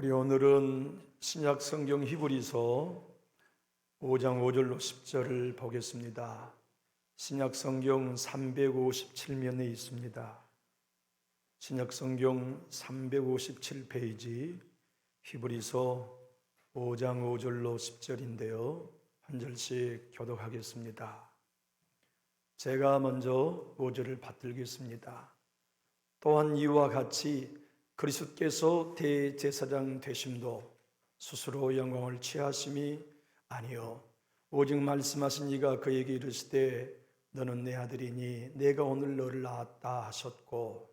우리 오늘은 신약 성경 히브리서 5장 5절로 10절을 보겠습니다. 신약 성경 357면에 있습니다. 신약 성경 357페이지 히브리서 5장 5절로 10절인데요. 한 절씩 교독하겠습니다. 제가 먼저 5절을 받들겠습니다. 또한 이와 같이 그리스도께서 대제사장 되심도 스스로 영광을 취하심이 아니요 오직 말씀하신 이가 그에게 이르시되 너는 내 아들이니 내가 오늘 너를 낳았다 하셨고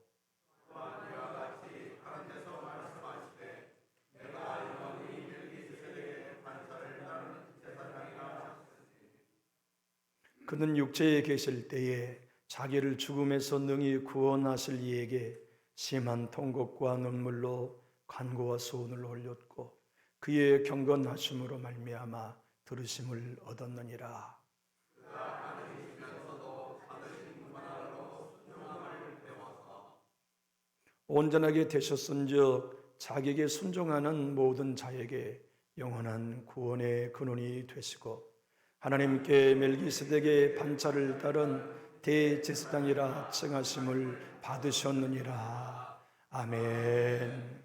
그는 육체에 계실 때에 자기를 죽음에서 능히 구원하실 이에게 심한 통곡과 눈물로 간구와 소원을 올렸고 그의 경건하심으로 말미암아 들으심을 얻었느니라. 온전하게 되셨은즉 자기에게 순종하는 모든 자에게 영원한 구원의 근원이 되시고 하나님께 멜기세덱의 반차를 따른 대제사장이라 칭하심을 받으셨느니라. 아멘.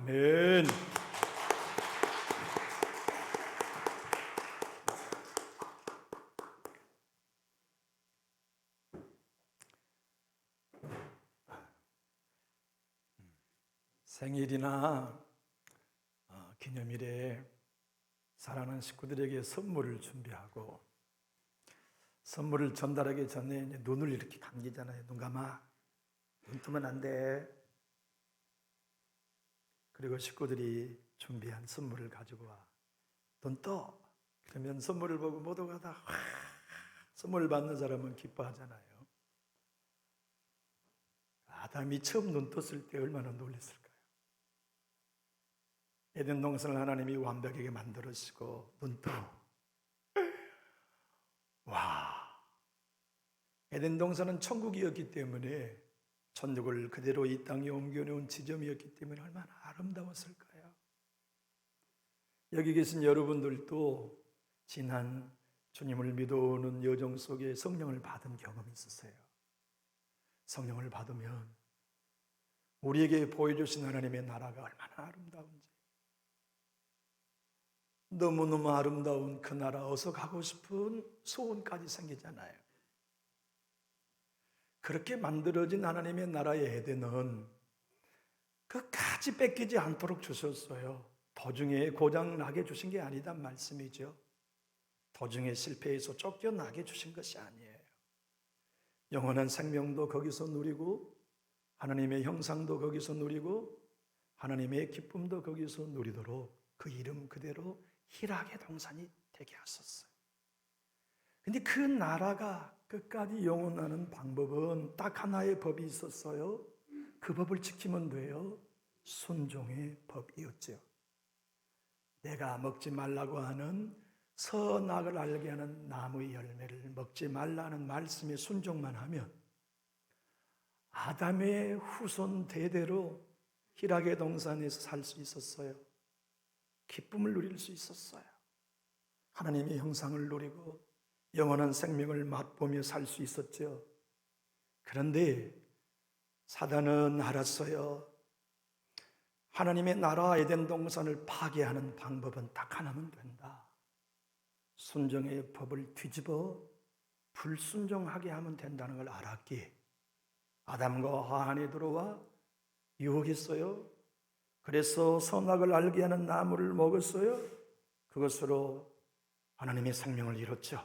아멘. 생일이나 기념일에 사랑하는 식구들에게 선물을 준비하고 선물을 전달하기 전에 이제 눈을 이렇게 감기잖아요. 눈 감아. 눈 뜨면 안 돼. 그리고 식구들이 준비한 선물을 가지고 와. 눈 떠. 그러면 선물을 보고 모두가 다 선물을 받는 사람은 기뻐하잖아요. 아담이 처음 눈 떴을 때 얼마나 놀랐을까요? 에덴 동산을 하나님이 완벽하게 만들으시고 눈 떠. 와. 에덴 동산은 천국이었기 때문에 천국을 그대로 이 땅에 옮겨놓은 지점이었기 때문에 얼마나 아름다웠을까요? 여기 계신 여러분들도 지난 주님을 믿어오는 여정 속에 성령을 받은 경험이 있으세요. 성령을 받으면 우리에게 보여주신 하나님의 나라가 얼마나 아름다운지, 너무너무 아름다운 그 나라 어서 가고 싶은 소원까지 생기잖아요. 그렇게 만들어진 하나님의 나라의 에덴은 끝까지 뺏기지 않도록 주셨어요. 도중에 고장 나게 주신 게 아니단 말씀이죠. 도중에 실패해서 쫓겨나게 주신 것이 아니에요. 영원한 생명도 거기서 누리고 하나님의 형상도 거기서 누리고 하나님의 기쁨도 거기서 누리도록 그 이름 그대로 희락의 동산이 되게 하셨어요. 근데 그 나라가 끝까지 영원하는 방법은 딱 하나의 법이 있었어요. 그 법을 지키면 돼요. 순종의 법이었죠. 내가 먹지 말라고 하는 선악을 알게 하는 나무의 열매를 먹지 말라는 말씀에 순종만 하면 아담의 후손 대대로 희락의 동산에서 살 수 있었어요. 기쁨을 누릴 수 있었어요. 하나님의 형상을 누리고 영원한 생명을 맛보며 살 수 있었죠. 그런데 사단은 알았어요. 하나님의 나라 에덴 동산을 파괴하는 방법은 딱 하나면 된다. 순종의 법을 뒤집어 불순종하게 하면 된다는 걸 알았기에 아담과 하와 안에 들어와 유혹했어요. 그래서 선악을 알게 하는 나무를 먹었어요. 그것으로 하나님의 생명을 잃었죠.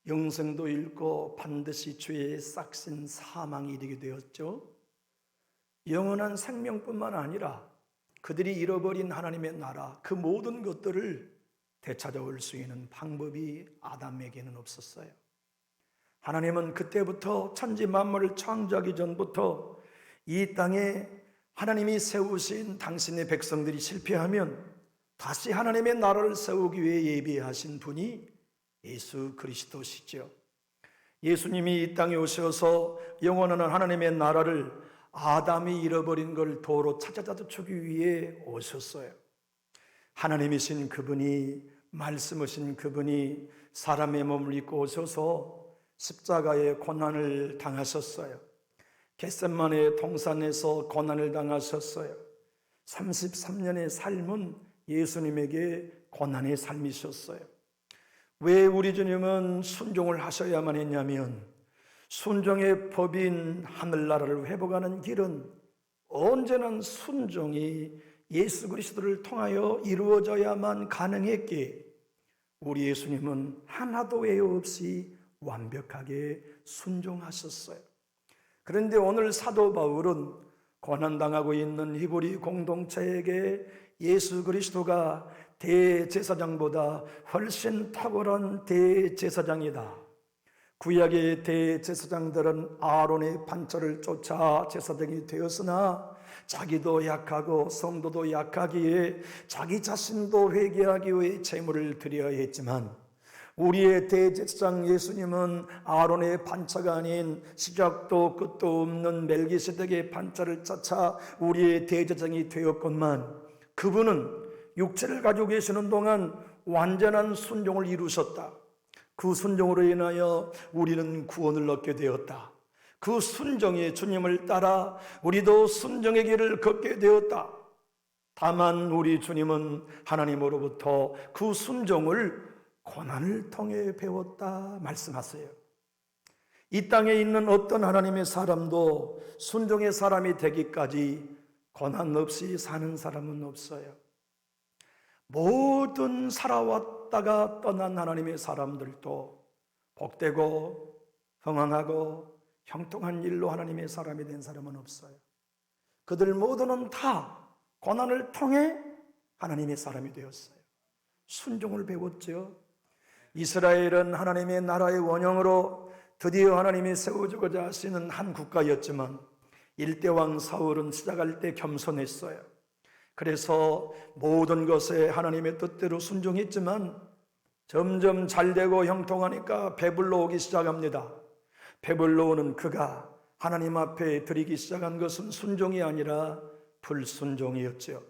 영생도 잃고 반드시 죄의 싹신 사망이 이르게 되었죠. 영원한 생명뿐만 아니라 그들이 잃어버린 하나님의 나라, 그 모든 것들을 되찾아올 수 있는 방법이 아담에게는 없었어요. 하나님은 그때부터 천지 만물을 창조하기 전부터 이 땅에 하나님이 세우신 당신의 백성들이 실패하면 다시 하나님의 나라를 세우기 위해 예비하신 분이 예수 그리스도시죠. 예수님이 이 땅에 오셔서 영원한 하나님의 나라를 아담이 잃어버린 걸 도로 찾아다 주기 위해 오셨어요. 하나님이신 그분이, 말씀하신 그분이 사람의 몸을 입고 오셔서 십자가의 고난을 당하셨어요. 겟세마네 동산에서 고난을 당하셨어요. 33년의 삶은 예수님에게 고난의 삶이셨어요. 왜 우리 주님은 순종을 하셔야만 했냐면 순종의 법인 하늘나라를 회복하는 길은 언제나 순종이 예수 그리스도를 통하여 이루어져야만 가능했기에 우리 예수님은 하나도 외여 없이 완벽하게 순종하셨어요. 그런데 오늘 사도 바울은 고난당하고 있는 히브리 공동체에게 예수 그리스도가 대제사장보다 훨씬 탁월한 대제사장이다. 구약의 대제사장들은 아론의 반차를 쫓아 제사장이 되었으나 자기도 약하고 성도도 약하기에 자기 자신도 회개하기 위해 제물을 드려야 했지만 우리의 대제사장 예수님은 아론의 반차가 아닌 시작도 끝도 없는 멜기세덱의 반차를 쫓아 우리의 대제사장이 되었건만 그분은 육체를 가지고 계시는 동안 완전한 순종을 이루셨다. 그 순종으로 인하여 우리는 구원을 얻게 되었다. 그 순종의 주님을 따라 우리도 순종의 길을 걷게 되었다. 다만 우리 주님은 하나님으로부터 그 순종을 고난을 통해 배웠다 말씀하세요. 이 땅에 있는 어떤 하나님의 사람도 순종의 사람이 되기까지 고난 없이 사는 사람은 없어요. 모든 살아왔다가 떠난 하나님의 사람들도 복되고 흥왕하고 형통한 일로 하나님의 사람이 된 사람은 없어요. 그들 모두는 다 고난을 통해 하나님의 사람이 되었어요. 순종을 배웠죠. 이스라엘은 하나님의 나라의 원형으로 드디어 하나님이 세워주고자 하시는 한 국가였지만 일대왕 사울은 시작할 때 겸손했어요. 그래서 모든 것에 하나님의 뜻대로 순종했지만 점점 잘되고 형통하니까 배불러 오기 시작합니다. 배불러 오는 그가 하나님 앞에 드리기 시작한 것은 순종이 아니라 불순종이었죠.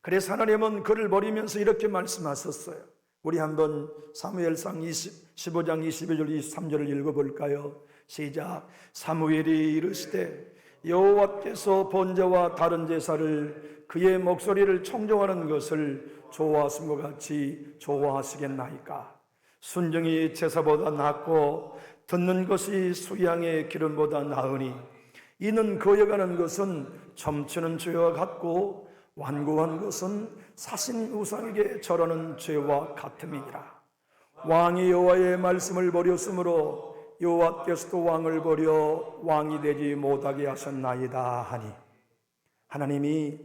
그래서 하나님은 그를 버리면서 이렇게 말씀하셨어요. 우리 한번 사무엘상 15장 22절 23절을 읽어볼까요? 시작. 사무엘이 이르시되 여호와께서 번제와 다른 제사를 그의 목소리를 청종하는 것을 좋아하신 것 같이 좋아하시겠나이까? 순종이 제사보다 낫고 듣는 것이 수양의 기름보다 나으니 이는 거여가는 것은 점치는 죄와 같고 완고한 것은 사신 우상에게 절하는 죄와 같음이니라. 왕이 여호와의 말씀을 버렸으므로 여호와께서도 왕을 버려 왕이 되지 못하게 하셨나이다 하니, 하나님이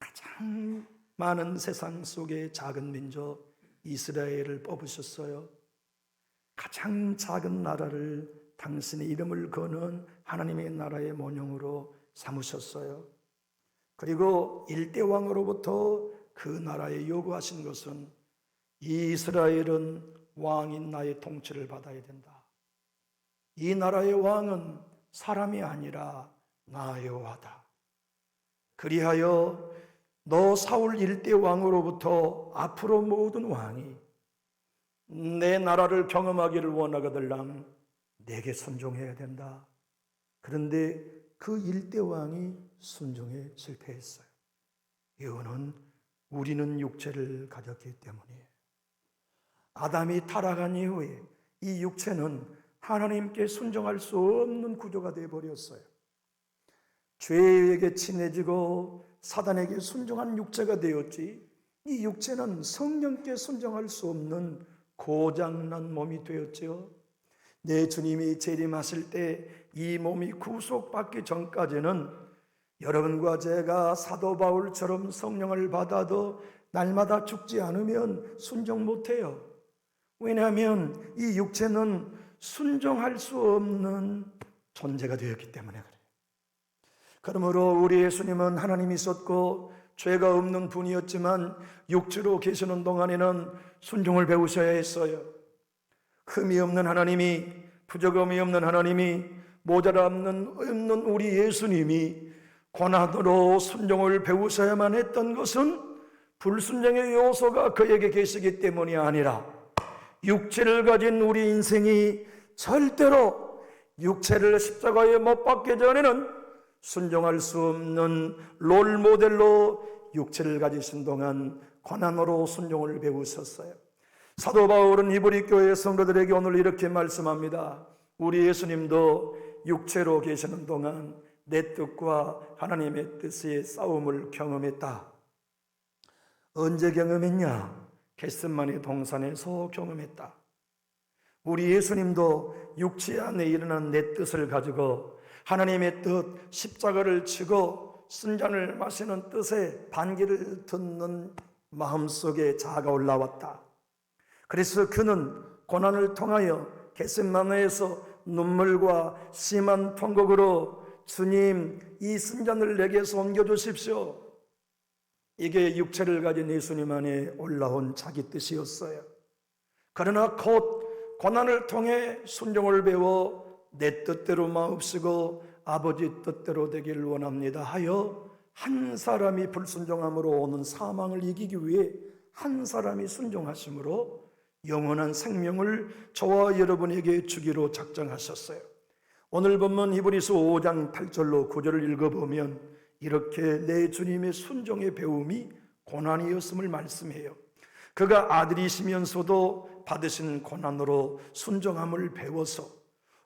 가장 많은 세상 속의 작은 민족 이스라엘을 뽑으셨어요. 가장 작은 나라를 당신의 이름을 거는 하나님의 나라의 모형으로 삼으셨어요. 그리고 일대왕으로부터 그 나라에 요구하신 것은 이스라엘은 왕인 나의 통치를 받아야 된다. 이 나라의 왕은 사람이 아니라 나 여호와다. 그리하여 너 사울 일대 왕으로부터 앞으로 모든 왕이 내 나라를 경험하기를 원하거들랑 내게 순종해야 된다. 그런데 그 일대 왕이 순종에 실패했어요. 이유는 우리는 육체를 가졌기 때문이에요. 아담이 타락한 이후에 이 육체는 하나님께 순종할 수 없는 구조가 되어버렸어요. 죄에게 친해지고 사단에게 순종한 육체가 되었지, 이 육체는 성령께 순종할 수 없는 고장난 몸이 되었지요. 내 주님이 재림하실 때 이 몸이 구속받기 전까지는 여러분과 제가 사도 바울처럼 성령을 받아도 날마다 죽지 않으면 순종 못해요. 왜냐하면 이 육체는 순종할 수 없는 존재가 되었기 때문에 그래요. 그러므로 우리 예수님은 하나님이셨고 죄가 없는 분이었지만 육체로 계시는 동안에는 순종을 배우셔야 했어요. 흠이 없는 하나님이, 부족함이 없는 하나님이, 모자람는 없는 우리 예수님이 고난으로 순종을 배우셔야만 했던 것은 불순종의 요소가 그에게 계시기 때문이 아니라 육체를 가진 우리 인생이 절대로 육체를 십자가에 못 박기 전에는 순종할 수 없는 롤모델로 육체를 가지신 동안 고난으로 순종을 배우셨어요. 사도 바울은 히브리 교회 성도들에게 오늘 이렇게 말씀합니다. 우리 예수님도 육체로 계시는 동안 내 뜻과 하나님의 뜻의 싸움을 경험했다. 언제 경험했냐? 겟세마네 동산에서 경험했다. 우리 예수님도 육체 안에 일어난 내 뜻을 가지고 하나님의 뜻, 십자가를 지고 쓴잔을 마시는 뜻에 반기를 듣는 마음속에 자아가 올라왔다. 그래서 그는 고난을 통하여 겟세마네에서 눈물과 심한 통곡으로 주님, 이 쓴잔을 내게서 옮겨주십시오. 이게 육체를 가진 예수님 안에 올라온 자기 뜻이었어요. 그러나 곧 고난을 통해 순종을 배워 내 뜻대로 마옵시고 아버지 뜻대로 되기를 원합니다 하여 한 사람이 불순종함으로 오는 사망을 이기기 위해 한 사람이 순종하심으로 영원한 생명을 저와 여러분에게 주기로 작정하셨어요. 오늘 본문 히브리서 5장 8절로 9절을 읽어보면 이렇게 내 주님의 순종의 배움이 고난이었음을 말씀해요. 그가 아들이시면서도 받으신 고난으로 순종함을 배워서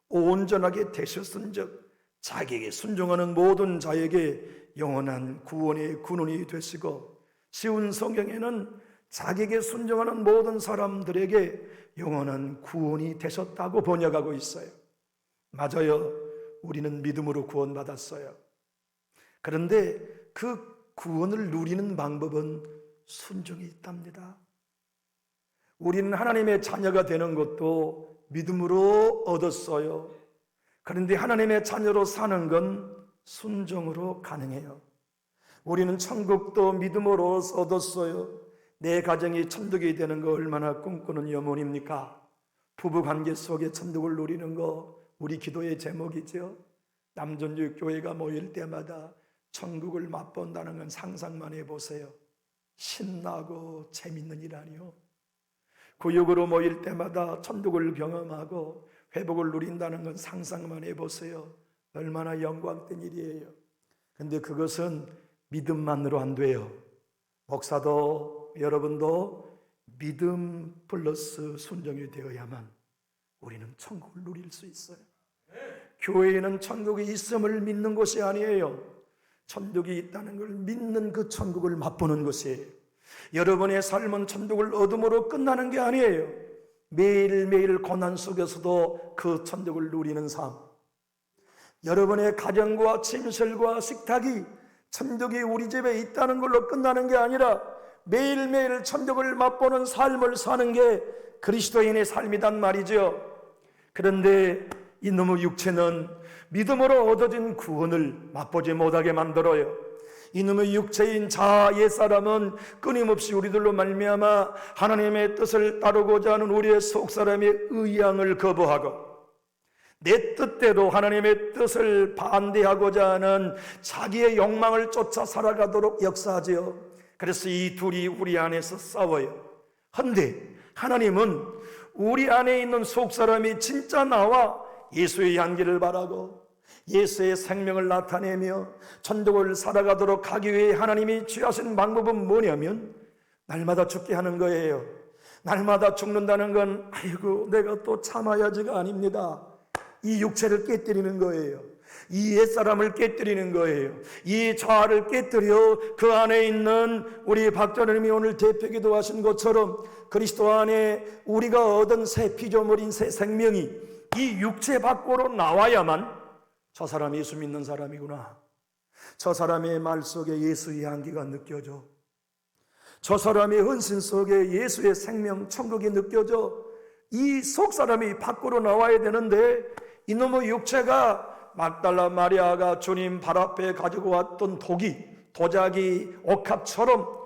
온전하게 되셨은즉 자기에게 순종하는 모든 자에게 영원한 구원의 근원이 되시고, 쉬운 성경에는 자기에게 순종하는 모든 사람들에게 영원한 구원이 되셨다고 번역하고 있어요. 맞아요. 우리는 믿음으로 구원받았어요. 그런데 그 구원을 누리는 방법은 순종이 있답니다. 우리는 하나님의 자녀가 되는 것도 믿음으로 얻었어요. 그런데 하나님의 자녀로 사는 건 순종으로 가능해요. 우리는 천국도 믿음으로 얻었어요. 내 가정이 천국이 되는 거 얼마나 꿈꾸는 염원입니까? 부부관계 속에 천국을 누리는 거 우리 기도의 제목이죠. 남전주 교회가 모일 때마다 천국을 맛본다는 건 상상만 해보세요. 신나고 재밌는 일 아니요. 구역으로 모일 때마다 천국을 경험하고 회복을 누린다는 건 상상만 해보세요. 얼마나 영광된 일이에요. 근데 그것은 믿음만으로 안 돼요. 목사도 여러분도 믿음 플러스 순종이 되어야만 우리는 천국을 누릴 수 있어요. 교회에는 천국이 있음을 믿는 것이 아니에요. 천국이 있다는 걸 믿는 그 천국을 맛보는 것이에요. 여러분의 삶은 천국을 얻음으로 끝나는 게 아니에요. 매일매일 고난 속에서도 그 천국을 누리는 삶. 여러분의 가정과 침실과 식탁이 천국이 우리 집에 있다는 걸로 끝나는 게 아니라 매일매일 천국을 맛보는 삶을 사는 게 그리스도인의 삶이란 말이죠. 그런데 이놈의 육체는 믿음으로 얻어진 구원을 맛보지 못하게 만들어요. 이놈의 육체인 자아 옛사람은 끊임없이 우리들로 말미암아 하나님의 뜻을 따르고자 하는 우리의 속사람의 의향을 거부하고 내 뜻대로 하나님의 뜻을 반대하고자 하는 자기의 욕망을 쫓아 살아가도록 역사하지요. 그래서 이 둘이 우리 안에서 싸워요. 헌데 하나님은 우리 안에 있는 속사람이 진짜 나와 예수의 향기를 바라고 예수의 생명을 나타내며 천국을 살아가도록 하기 위해 하나님이 취하신 방법은 뭐냐면 날마다 죽게 하는 거예요. 날마다 죽는다는 건 아이고 내가 또 참아야지가 아닙니다. 이 육체를 깨뜨리는 거예요. 이 옛사람을 깨뜨리는 거예요. 이 자아를 깨뜨려 그 안에 있는 우리 박전님이 오늘 대표 기도하신 것처럼 그리스도 안에 우리가 얻은 새 피조물인 새 생명이 이 육체 밖으로 나와야만 저 사람이 예수 믿는 사람이구나. 저 사람의 말 속에 예수의 향기가 느껴져. 저 사람의 헌신 속에 예수의 생명, 천국이 느껴져. 이 속사람이 밖으로 나와야 되는데 이놈의 육체가 막달라 마리아가 주님 발 앞에 가지고 왔던 도자기, 옥합처럼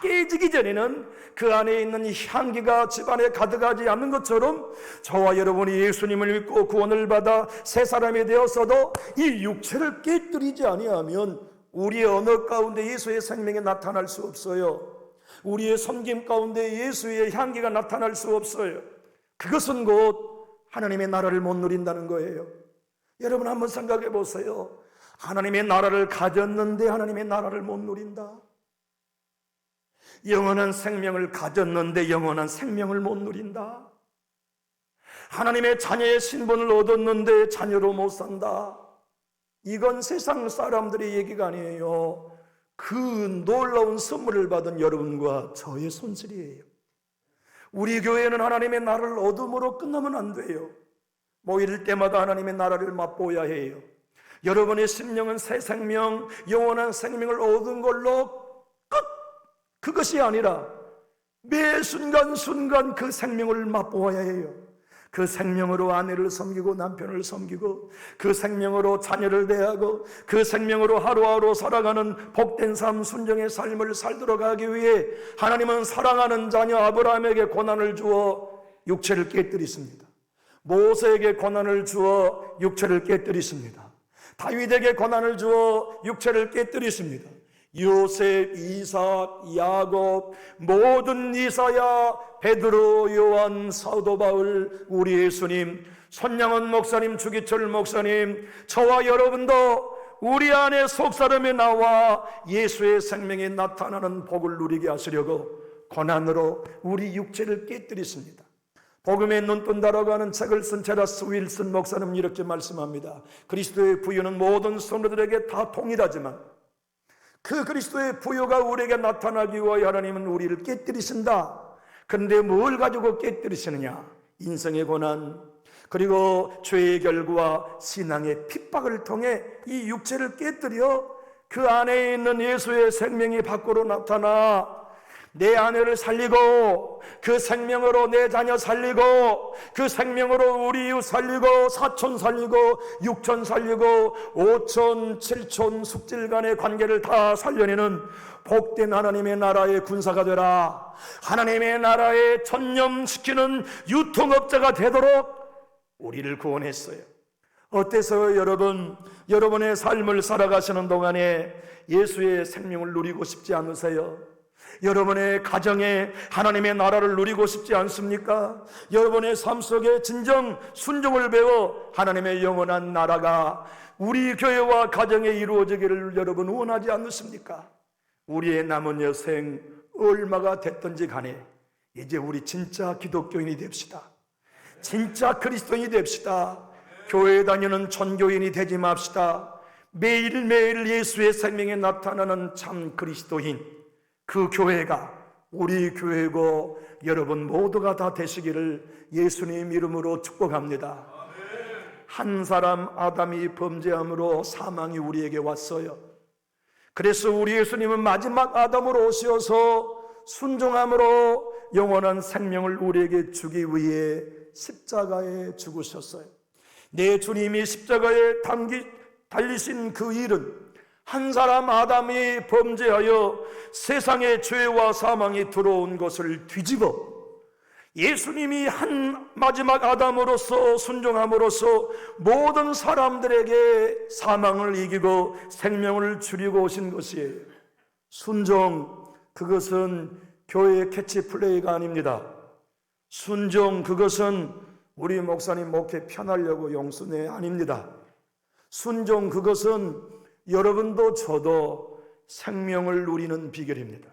깨지기 전에는 그 안에 있는 향기가 집안에 가득하지 않는 것처럼 저와 여러분이 예수님을 믿고 구원을 받아 새 사람이 되었어도 이 육체를 깨뜨리지 아니하면 우리의 언어 가운데 예수의 생명이 나타날 수 없어요. 우리의 섬김 가운데 예수의 향기가 나타날 수 없어요. 그것은 곧 하나님의 나라를 못 누린다는 거예요. 여러분 한번 생각해 보세요. 하나님의 나라를 가졌는데 하나님의 나라를 못 누린다. 영원한 생명을 가졌는데 영원한 생명을 못 누린다. 하나님의 자녀의 신분을 얻었는데 자녀로 못 산다. 이건 세상 사람들의 얘기가 아니에요. 그 놀라운 선물을 받은 여러분과 저의 손실이에요. 우리 교회는 하나님의 나라를 얻음으로 끝나면 안 돼요. 모일 때마다 하나님의 나라를 맛보아야 해요. 여러분의 심령은 새 생명, 영원한 생명을 얻은 걸로 끝! 그것이 아니라 매 순간순간 그 생명을 맛보아야 해요. 그 생명으로 아내를 섬기고 남편을 섬기고 그 생명으로 자녀를 대하고 그 생명으로 하루하루 살아가는 복된 삶, 순종의 삶을 살도록 하기 위해 하나님은 사랑하는 자녀 아브라함에게 고난을 주어 육체를 깨뜨리십니다. 모세에게 고난을 주어 육체를 깨뜨리십니다. 다윗에게 고난을 주어 육체를 깨뜨리십니다. 요셉, 이삭, 야곱, 모든 이사야, 베드로, 요한, 사도 바울, 우리 예수님, 손양원 목사님, 주기철 목사님, 저와 여러분도 우리 안에 속사람에 나와 예수의 생명이 나타나는 복을 누리게 하시려고 고난으로 우리 육체를 깨뜨리십니다. 복음의 눈뜬다라고 하는 책을 쓴 제라스 윌슨 목사님 이렇게 말씀합니다. 그리스도의 부유는 모든 성도들에게 다 동일하지만 그 그리스도의 부요가 우리에게 나타나기 위하여 하나님은 우리를 깨뜨리신다. 그런데 뭘 가지고 깨뜨리시느냐? 인생의 고난, 그리고 죄의 결과 신앙의 핍박을 통해 이 육체를 깨뜨려 그 안에 있는 예수의 생명이 밖으로 나타나 내 아내를 살리고 그 생명으로 내 자녀 살리고 그 생명으로 우리 이웃 살리고 사촌 살리고 육촌 살리고 오촌 칠촌 숙질 간의 관계를 다 살려내는 복된 하나님의 나라의 군사가 되라. 하나님의 나라에 전념시키는 유통업자가 되도록 우리를 구원했어요. 어때서요 여러분? 여러분의 삶을 살아가시는 동안에 예수의 생명을 누리고 싶지 않으세요? 여러분의 가정에 하나님의 나라를 누리고 싶지 않습니까? 여러분의 삶 속에 진정 순종을 배워 하나님의 영원한 나라가 우리 교회와 가정에 이루어지기를 여러분 원하지 않으십니까? 우리의 남은 여생 얼마가 됐든지 간에 이제 우리 진짜 기독교인이 됩시다. 진짜 그리스도인이 됩시다. 교회 다니는 전교인이 되지 맙시다. 매일매일 예수의 생명에 나타나는 참 그리스도인, 그 교회가 우리 교회고 여러분 모두가 다 되시기를 예수님 이름으로 축복합니다. 한 사람 아담이 범죄함으로 사망이 우리에게 왔어요. 그래서 우리 예수님은 마지막 아담으로 오셔서 순종함으로 영원한 생명을 우리에게 주기 위해 십자가에 죽으셨어요. 내 주님이 십자가에 달리신 그 일은 한 사람 아담이 범죄하여 세상에 죄와 사망이 들어온 것을 뒤집어 예수님이 한 마지막 아담으로서 순종함으로써 모든 사람들에게 사망을 이기고 생명을 주리고 오신 것이에요. 순종, 그것은 교회의 캐치플레이가 아닙니다. 순종, 그것은 우리 목사님 목회 편하려고 용순회 아닙니다. 순종, 그것은 여러분도 저도 생명을 누리는 비결입니다.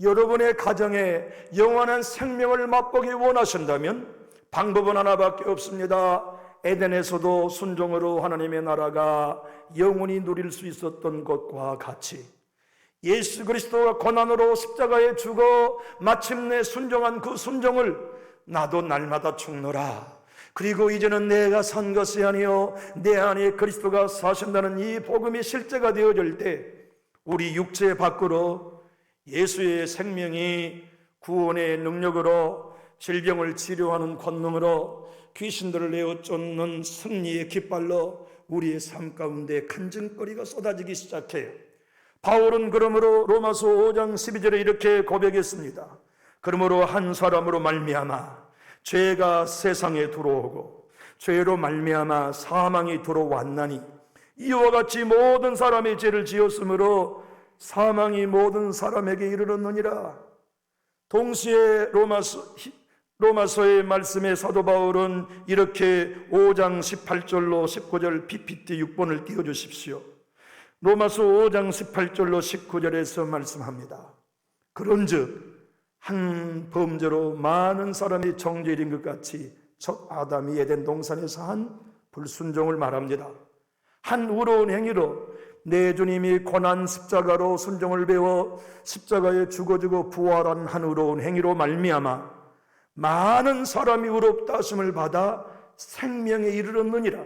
여러분의 가정에 영원한 생명을 맛보기 원하신다면 방법은 하나밖에 없습니다. 에덴에서도 순종으로 하나님의 나라가 영원히 누릴 수 있었던 것과 같이 예수 그리스도가 고난으로 십자가에 죽어 마침내 순종한 그 순종을 나도 날마다 죽노라. 그리고 이제는 내가 산 것이 아니요 내 안에 그리스도가 사신다는 이 복음이 실제가 되어질 때 우리 육체 밖으로 예수의 생명이 구원의 능력으로 질병을 치료하는 권능으로 귀신들을 내어 쫓는 승리의 깃발로 우리의 삶 가운데 간증거리가 쏟아지기 시작해요. 바울은 그러므로 로마서 5장 12절에 이렇게 고백했습니다. 그러므로 한 사람으로 말미암아 죄가 세상에 들어오고 죄로 말미암아 사망이 들어왔나니 이와 같이 모든 사람이 죄를 지었으므로 사망이 모든 사람에게 이르렀느니라. 동시에 로마서의 말씀에 사도 바울은 이렇게 5장 18절로 19절 PPT 6번을 띄워주십시오. 로마서 5장 18절로 19절에서 말씀합니다. 그런즉 한 범죄로 많은 사람이 정죄인 것 같이 첫 아담이 에덴 동산에서 한 불순종을 말합니다. 한 의로운 행위로 내 주님이 고난 십자가로 순종을 배워 십자가에 죽어지고 부활한 한 의로운 행위로 말미암아 많은 사람이 의롭다 하심을 받아 생명에 이르렀느니라.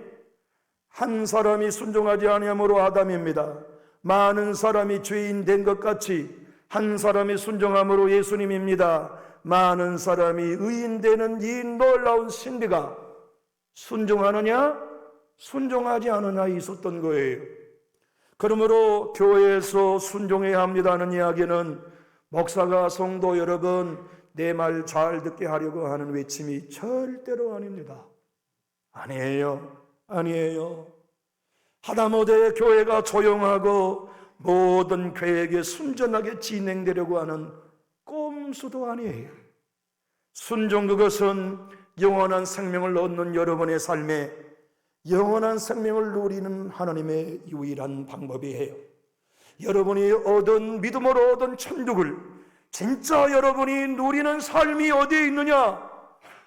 한 사람이 순종하지 아니함으로 아담입니다. 많은 사람이 죄인 된 것 같이 한 사람이 순종함으로 예수님입니다. 많은 사람이 의인 되는 이 놀라운 신비가 순종하느냐 순종하지 않느냐 있었던 거예요. 그러므로 교회에서 순종해야 합니다는 이야기는 목사가 성도 여러분 내 말 잘 듣게 하려고 하는 외침이 절대로 아닙니다. 아니에요. 아니에요. 하다못해 교회가 조용하고 모든 계획에 순전하게 진행되려고 하는 꼼수도 아니에요. 순종, 그것은 영원한 생명을 얻는 여러분의 삶에 영원한 생명을 누리는 하나님의 유일한 방법이에요. 여러분이 얻은 믿음으로 얻은 천국을 진짜 여러분이 누리는 삶이 어디에 있느냐?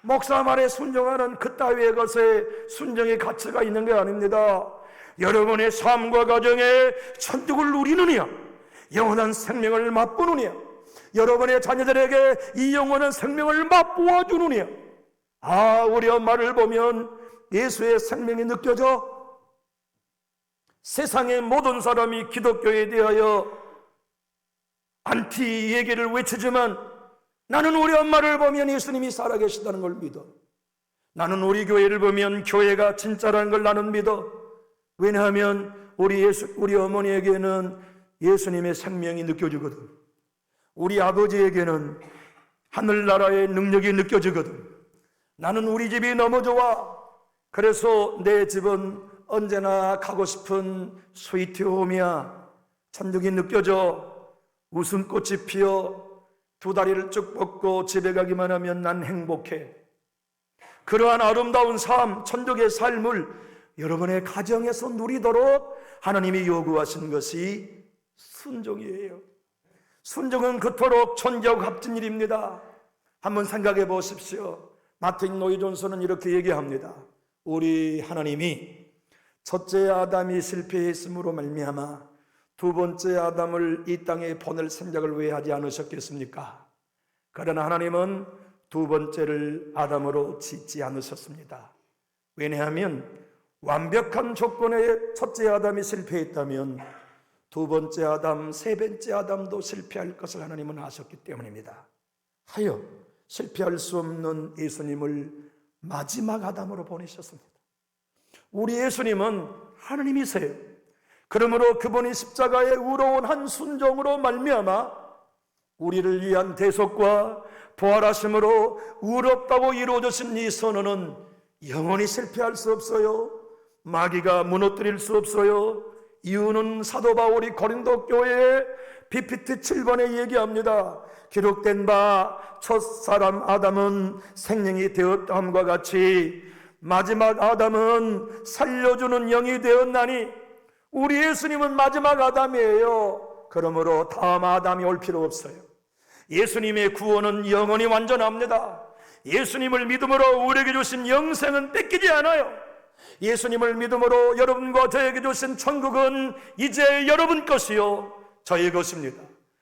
목사 말에 순종하는 그따위의 것에 순종의 가치가 있는 게 아닙니다. 여러분의 삶과 가정에 천국을 누리느냐? 영원한 생명을 맛보느냐? 여러분의 자녀들에게 이 영원한 생명을 맛보아 주느냐? 우리 엄마를 보면 예수의 생명이 느껴져. 세상의 모든 사람이 기독교에 대하여 안티 얘기를 외치지만 나는 우리 엄마를 보면 예수님이 살아계시다는 걸 믿어. 나는 우리 교회를 보면 교회가 진짜라는 걸 나는 믿어. 왜냐하면 우리 어머니에게는 예수님의 생명이 느껴지거든. 우리 아버지에게는 하늘나라의 능력이 느껴지거든. 나는 우리 집이 너무 좋아. 그래서 내 집은 언제나 가고 싶은 스위트홈이야. 천국이 느껴져. 웃음꽃이 피어 두 다리를 쭉 뻗고 집에 가기만 하면 난 행복해. 그러한 아름다운 삶, 천국의 삶을 여러분의 가정에서 누리도록 하나님이 요구하신 것이 순종이에요. 순종은 그토록 천지하고 일입니다. 한번 생각해 보십시오. 마틴 로이 존슨은 이렇게 얘기합니다. 우리 하나님이 첫째 아담이 실패했음으로 말미암아 두 번째 아담을 이 땅에 보낼 생각을 왜 하지 않으셨겠습니까? 그러나 하나님은 두 번째를 아담으로 짓지 않으셨습니다. 왜냐하면 완벽한 조건에 첫째 아담이 실패했다면 두 번째 아담, 세 번째 아담도 실패할 것을 하나님은 아셨기 때문입니다. 하여 실패할 수 없는 예수님을 마지막 아담으로 보내셨습니다. 우리 예수님은 하나님이세요. 그러므로 그분이 십자가에 의로운 한 순종으로 말미암아 우리를 위한 대속과 부활하심으로 의롭다고 이루어지신 이 선언은 영원히 실패할 수 없어요. 마귀가 무너뜨릴 수 없어요. 이유는 사도 바울이 고린도 교회에 PPT 7번에 얘기합니다. 기록된 바 첫사람 아담은 생명이 되었다함과 같이 마지막 아담은 살려주는 영이 되었나니 우리 예수님은 마지막 아담이에요. 그러므로 다음 아담이 올 필요 없어요. 예수님의 구원은 영원히 완전합니다. 예수님을 믿음으로 우리에게 주신 영생은 뺏기지 않아요. 예수님을 믿음으로 여러분과 저에게 주신 천국은 이제 여러분 것이요 저의 것입니다.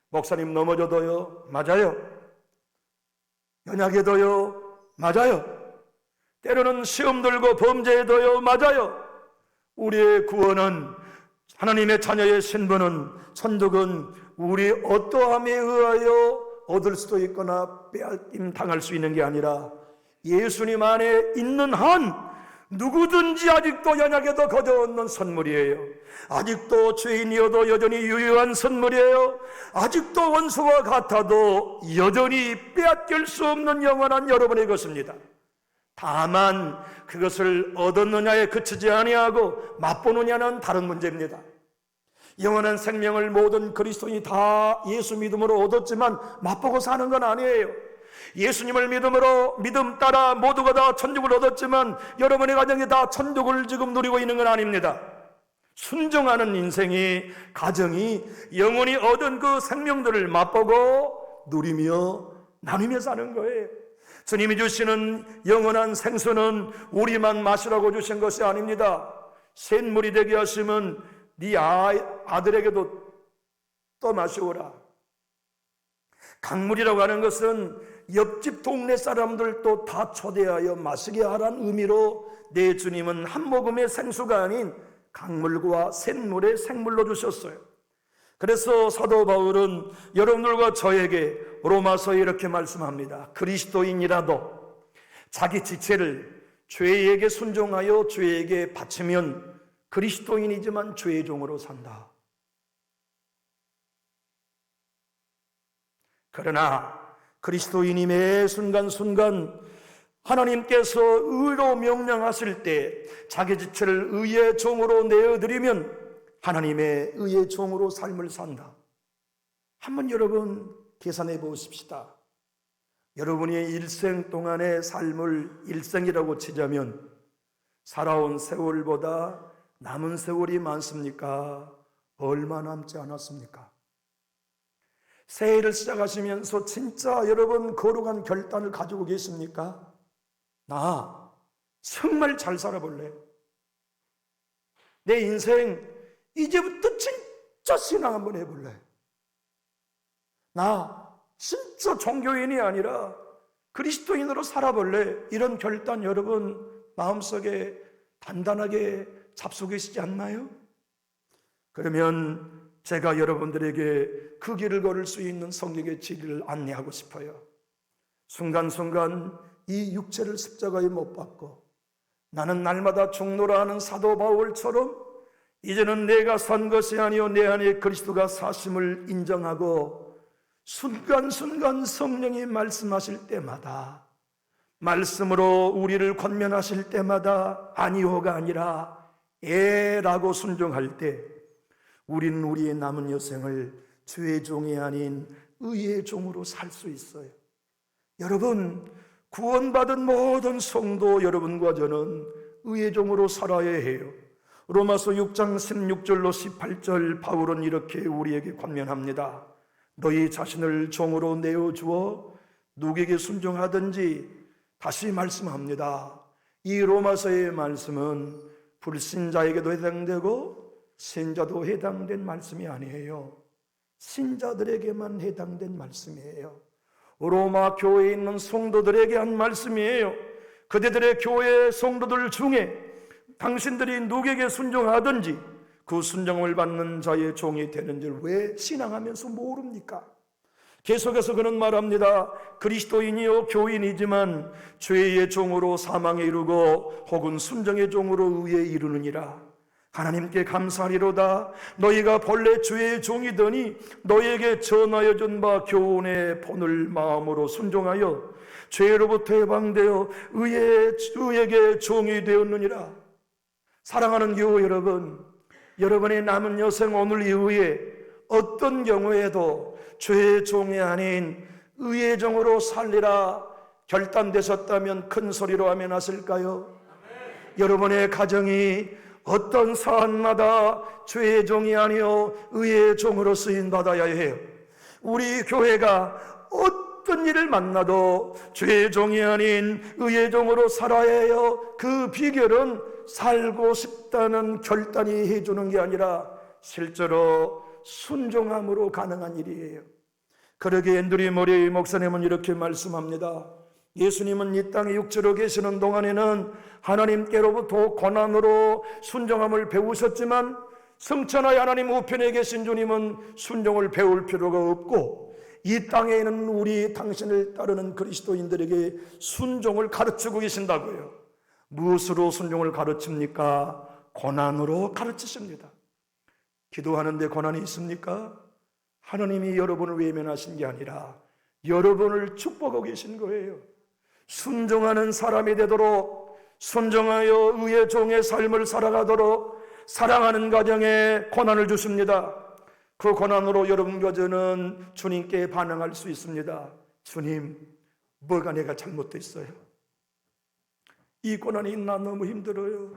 목사님 넘어져도요? 맞아요. 연약해도요? 맞아요. 때로는 시험 들고 범죄해도요? 맞아요. 우리의 구원은, 하나님의 자녀의 신분은, 천국은 우리 어떠함에 의하여 얻을 수도 있거나 빼앗김 당할 수 있는 게 아니라 예수님 안에 있는 한 누구든지 아직도 연약해도 거저 얻는 선물이에요. 아직도 죄인이어도 여전히 유효한 선물이에요. 아직도 원수와 같아도 여전히 빼앗길 수 없는 영원한 여러분의 것입니다. 다만 그것을 얻었느냐에 그치지 아니하고 맛보느냐는 다른 문제입니다. 영원한 생명을 모든 그리스도인이 다 예수 믿음으로 얻었지만 맛보고 사는 건 아니에요. 예수님을 믿음으로 믿음 따라 모두가 다 천국을 얻었지만 여러분의 가정이 다 천국을 지금 누리고 있는 건 아닙니다. 순종하는 인생이, 가정이 영원히 얻은 그 생명들을 맛보고 누리며 나누며 사는 거예요. 주님이 주시는 영원한 생수는 우리만 마시라고 주신 것이 아닙니다. 샘물이 되게 하시면 네 아들에게도 또 마시오라. 강물이라고 하는 것은 옆집 동네 사람들도 다 초대하여 마시게 하라는 의미로 내 주님은 한 모금의 생수가 아닌 강물과 샘물의 생물로 주셨어요. 그래서 사도 바울은 여러분들과 저에게 로마서에 이렇게 말씀합니다. 그리스도인이라도 자기 지체를 죄에게 순종하여 죄에게 바치면 그리스도인이지만 죄의 종으로 산다. 그러나 그리스도인이 매 순간순간 하나님께서 의로 명령하실 때 자기 지체를 의의 종으로 내어드리면 하나님의 의의 종으로 삶을 산다. 한번 여러분 계산해 보십시다. 여러분의 일생 동안의 삶을 일생이라고 치자면 살아온 세월보다 남은 세월이 많습니까? 얼마 남지 않았습니까? 새해를 시작하시면서 진짜 여러분 거룩한 결단을 가지고 계십니까? 나 정말 잘 살아볼래. 내 인생 이제부터 진짜 신앙 한번 해볼래. 나 진짜 종교인이 아니라 그리스도인으로 살아볼래. 이런 결단 여러분 마음속에 단단하게 잡수고 계시지 않나요? 그러면 제가 여러분들에게 그 길을 걸을 수 있는 성경의 진리를 안내하고 싶어요. 순간순간 이 육체를 십자가에 못 박고 나는 날마다 죽노라 하는 사도 바울처럼 이제는 내가 산 것이 아니요 내 안에 그리스도가 사심을 인정하고 순간순간 성령이 말씀하실 때마다, 말씀으로 우리를 권면하실 때마다 아니오가 아니라 에라고 순종할 때 우리는 우리의 남은 여생을 주의 종이 아닌 의의 종으로 살 수 있어요. 여러분, 구원받은 모든 성도 여러분과 저는 의의 종으로 살아야 해요. 로마서 6장 16절로 18절 바울은 이렇게 우리에게 권면합니다. 너희 자신을 종으로 내어주어 누구에게 순종하든지, 다시 말씀합니다. 이 로마서의 말씀은 불신자에게도 해당되고 신자도 해당된 말씀이 아니에요. 신자들에게만 해당된 말씀이에요. 로마 교회에 있는 성도들에게 한 말씀이에요. 그대들의 교회 성도들 중에 당신들이 누구에게 순종하든지 그 순종을 받는 자의 종이 되는 줄 왜 신앙하면서 모릅니까? 계속해서 그는 말합니다. 그리스도인이요 교인이지만 죄의 종으로 사망에 이르고 혹은 순종의 종으로 의에 이르느니라. 하나님께 감사하리로다. 너희가 본래 죄의 종이더니 너희에게 전하여 준 바 교훈의 본을 마음으로 순종하여 죄로부터 해방되어 의에게 종이 되었느니라. 사랑하는 교우 여러분, 여러분의 남은 여생 오늘 이후에 어떤 경우에도 죄의 종이 아닌 의의 종으로 살리라 결단되셨다면 큰 소리로 아멘 하실까요? 여러분의 가정이 어떤 사안마다 죄의 종이 아니요 의의 종으로 쓰임 받아야 해요. 우리 교회가 어떤 일을 만나도 죄의 종이 아닌 의의 종으로 살아야 해요. 그 비결은 살고 싶다는 결단이 해주는 게 아니라 실제로 순종함으로 가능한 일이에요. 그러기에 앤드류 모레이 목사님은 이렇게 말씀합니다. 예수님은 이 땅에 육체로 계시는 동안에는 하나님께로부터 고난으로 순종함을 배우셨지만 성천하의 하나님 우편에 계신 주님은 순종을 배울 필요가 없고 이 땅에 있는 우리 당신을 따르는 그리스도인들에게 순종을 가르치고 계신다고요. 무엇으로 순종을 가르칩니까? 고난으로 가르치십니다. 기도하는데 고난이 있습니까? 하나님이 여러분을 외면하신 게 아니라 여러분을 축복하고 계신 거예요. 순종하는 사람이 되도록, 순종하여 의의 종의 삶을 살아가도록 사랑하는 가정에 고난을 주십니다. 그 고난으로 여러분과 저는 주님께 반응할 수 있습니다. 주님, 뭐가 내가 잘못됐어요? 이 고난이 나 너무 힘들어요.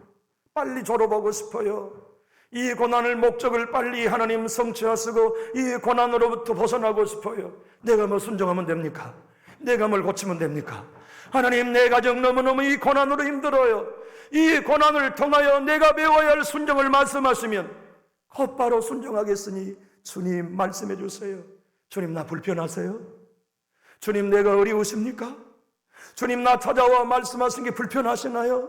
빨리 졸업하고 싶어요. 이 고난을 목적을 빨리 하나님 성취하시고 이 고난으로부터 벗어나고 싶어요. 내가 뭐 순종하면 됩니까? 내가 뭘 고치면 됩니까? 하나님, 내 가정 너무너무 이 고난으로 힘들어요. 이 고난을 통하여 내가 배워야 할 순종을 말씀하시면 곧바로 순종하겠으니 주님 말씀해 주세요. 주님, 나 불편하세요? 주님, 내가 어려우십니까? 주님, 나 찾아와 말씀하신 게 불편하시나요?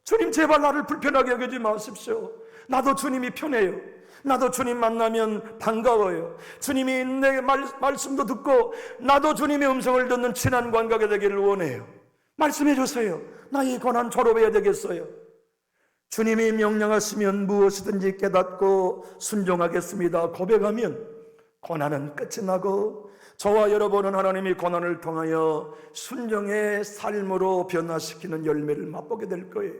주님, 제발 나를 불편하게 여기지 마십시오. 나도 주님이 편해요. 나도 주님 만나면 반가워요. 주님이 내 말씀도 듣고 나도 주님의 음성을 듣는 친한 관계가 되기를 원해요. 말씀해 주세요. 나 이 고난 졸업해야 되겠어요. 주님이 명령하시면 무엇이든지 깨닫고 순종하겠습니다 고백하면 고난은 끝이 나고 저와 여러분은 하나님이 고난을 통하여 순종의 삶으로 변화시키는 열매를 맛보게 될 거예요.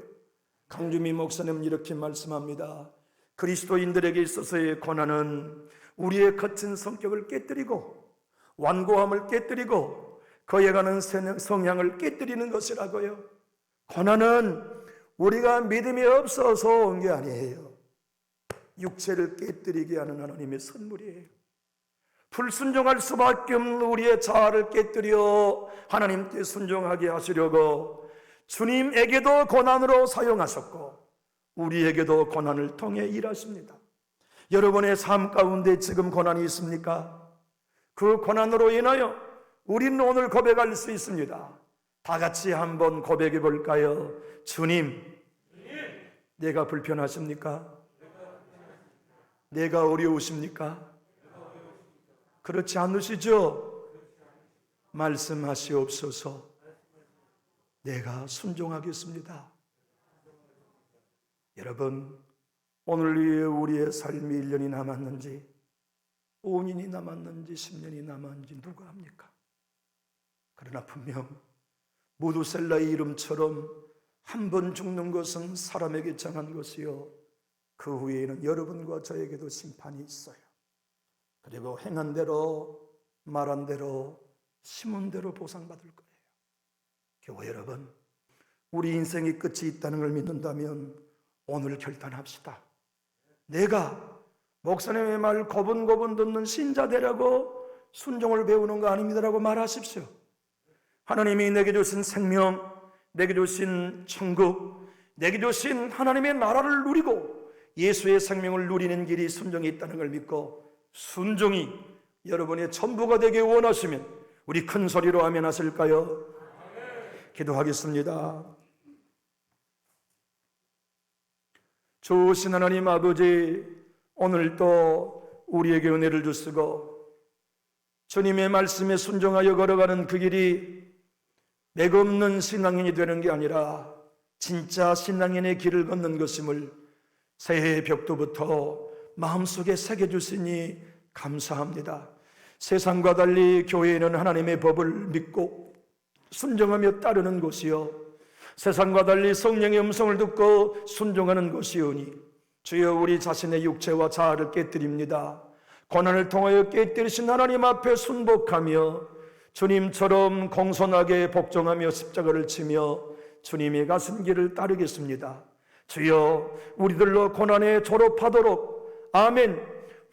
강주미 목사님은 이렇게 말씀합니다. 그리스도인들에게 있어서의 고난은 우리의 거친 성격을 깨뜨리고 완고함을 깨뜨리고 거해가는 성향을 깨뜨리는 것이라고요. 고난은 우리가 믿음이 없어서 온 게 아니에요. 육체를 깨뜨리게 하는 하나님의 선물이에요. 불순종할 수밖에 없는 우리의 자아를 깨뜨려 하나님께 순종하게 하시려고 주님에게도 고난으로 사용하셨고 우리에게도 고난을 통해 일하십니다. 여러분의 삶 가운데 지금 고난이 있습니까? 그 고난으로 인하여 우리는 오늘 고백할 수 있습니다. 다 같이 한번 고백해 볼까요? 주님, 내가 불편하십니까? 내가 어려우십니까? 그렇지 않으시죠? 말씀하시옵소서. 내가 순종하겠습니다. 여러분, 오늘 위에 우리의 삶이 1년이 남았는지 5년이 남았는지 10년이 남았는지 누가 합니까? 그러나 분명 무두셀라의 이름처럼 한 번 죽는 것은 사람에게 정한 것이요, 그 후에는 여러분과 저에게도 심판이 있어요. 그리고 행한 대로, 말한 대로, 심은 대로 보상받을 거예요. 교회 여러분, 우리 인생의 끝이 있다는 걸 믿는다면 오늘 결단합시다. 내가 목사님의 말 고분고분 듣는 신자 되라고 순종을 배우는 거 아닙니다라고 말하십시오. 하나님이 내게 주신 생명, 내게 주신 천국, 내게 주신 하나님의 나라를 누리고 예수의 생명을 누리는 길이 순종이 있다는 걸 믿고 순종이 여러분의 전부가 되길 원하시면 우리 큰 소리로 아멘 하실까요? 기도하겠습니다. 좋으신 하나님 아버지, 오늘도 우리에게 은혜를 주시고 주님의 말씀에 순종하여 걸어가는 그 길이 맥없는 신앙인이 되는 게 아니라 진짜 신앙인의 길을 걷는 것임을 새해 벽두부터 마음속에 새겨주시니 감사합니다. 세상과 달리 교회는 하나님의 법을 믿고 순종하며 따르는 곳이요, 세상과 달리 성령의 음성을 듣고 순종하는 것이오니 주여, 우리 자신의 육체와 자아를 깨뜨립니다. 고난을 통하여 깨뜨리신 하나님 앞에 순복하며 주님처럼 공손하게 복종하며 십자가를 치며 주님의 가신 길을 따르겠습니다. 주여, 우리들로 고난에 졸업하도록 아멘,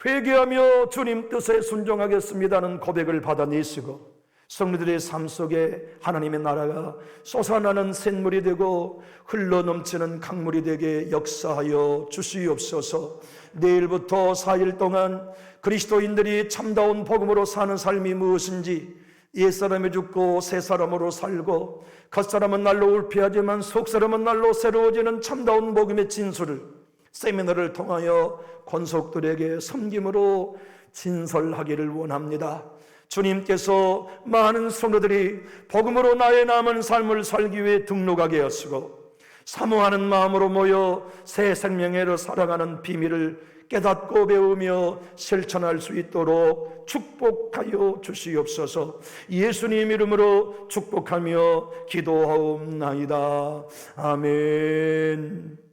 회개하며 주님 뜻에 순종하겠습니다는 고백을 받아내시고 성도들의 삶 속에 하나님의 나라가 솟아나는 샘물이 되고 흘러넘치는 강물이 되게 역사하여 주시옵소서. 내일부터 4일 동안 그리스도인들이 참다운 복음으로 사는 삶이 무엇인지, 옛사람이 죽고 새사람으로 살고 겉사람은 날로 울피하지만 속사람은 날로 새로워지는 참다운 복음의 진술을 세미나를 통하여 권속들에게 섬김으로 진설하기를 원합니다. 주님께서 많은 성도들이 복음으로 나의 남은 삶을 살기 위해 등록하게 하시고 사모하는 마음으로 모여 새 생명회로 살아가는 비밀을 깨닫고 배우며 실천할 수 있도록 축복하여 주시옵소서. 예수님 이름으로 축복하며 기도하옵나이다. 아멘.